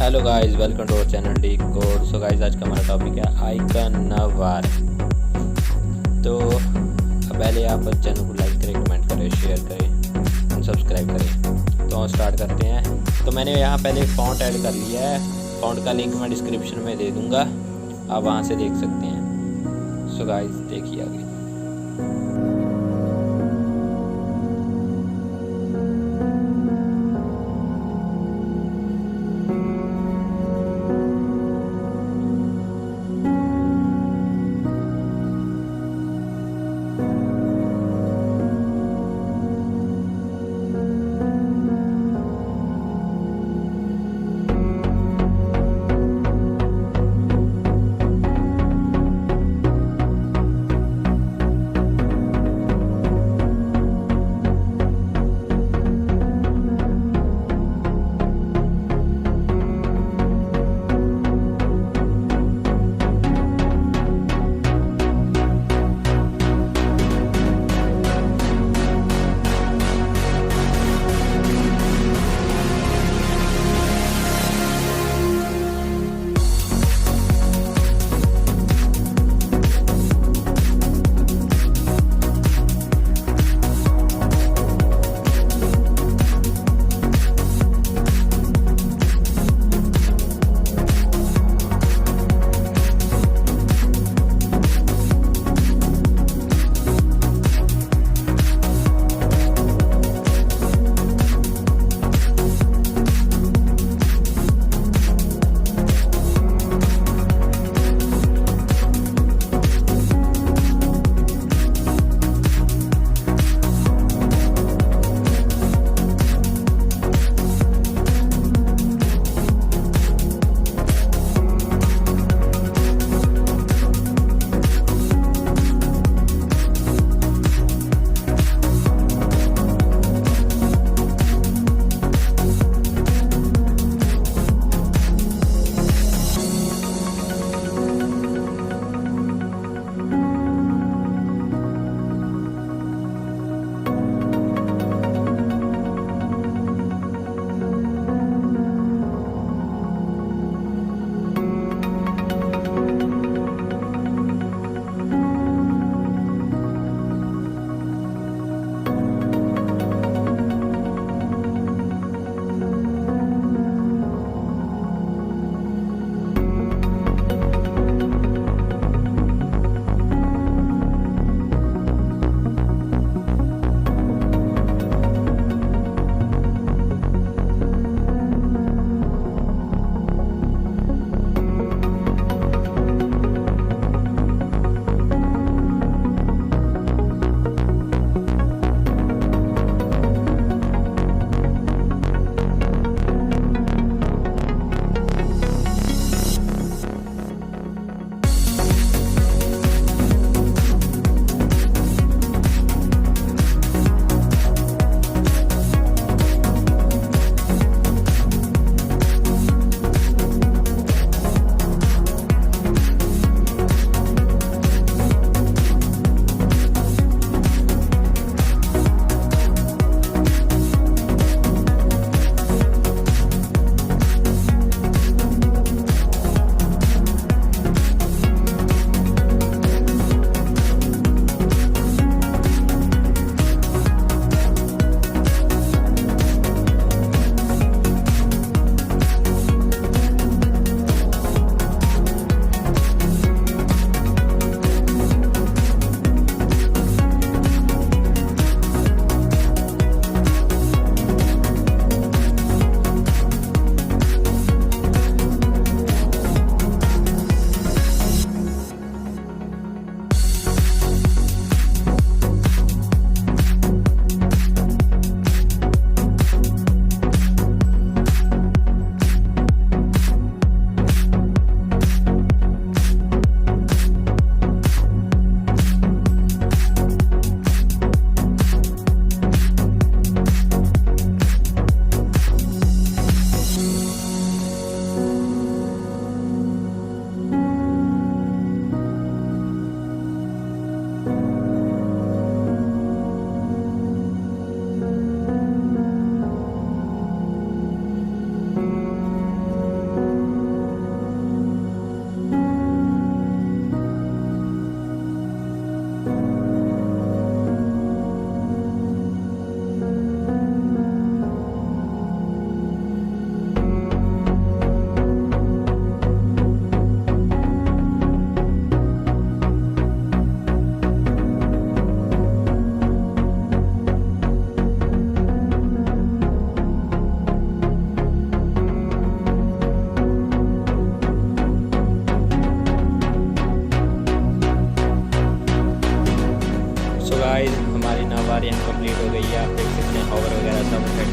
Hello guys, welcome to our channel D code. So guys, आज का हमारा topic है आइकन नवार। तो पहले आप चैनल को लाइक करें, कमेंट करें, शेयर करें और सब्सक्राइब करें। तो हम स्टार्ट करते हैं। तो मैंने यहाँ पहले फ़ॉन्ट ऐड कर लिया है। फ़ॉन्ट का लिंक मैं डिस्क्रिप्शन में दे दूँगा, आप वहाँ से देख सकते हैं। सो गाइस, देखिए आगे।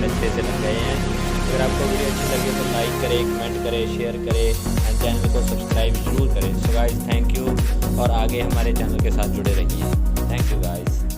अच्छे से लग गए हैं। अगर आपको वीडियो अच्छी लगे तो लाइक करें, कमेंट करें, शेयर करें एंड चैनल को सब्सक्राइब जरूर करें। सो गाइस थैंक यू, और आगे हमारे चैनल के साथ जुड़े रहिए। Thank you guys.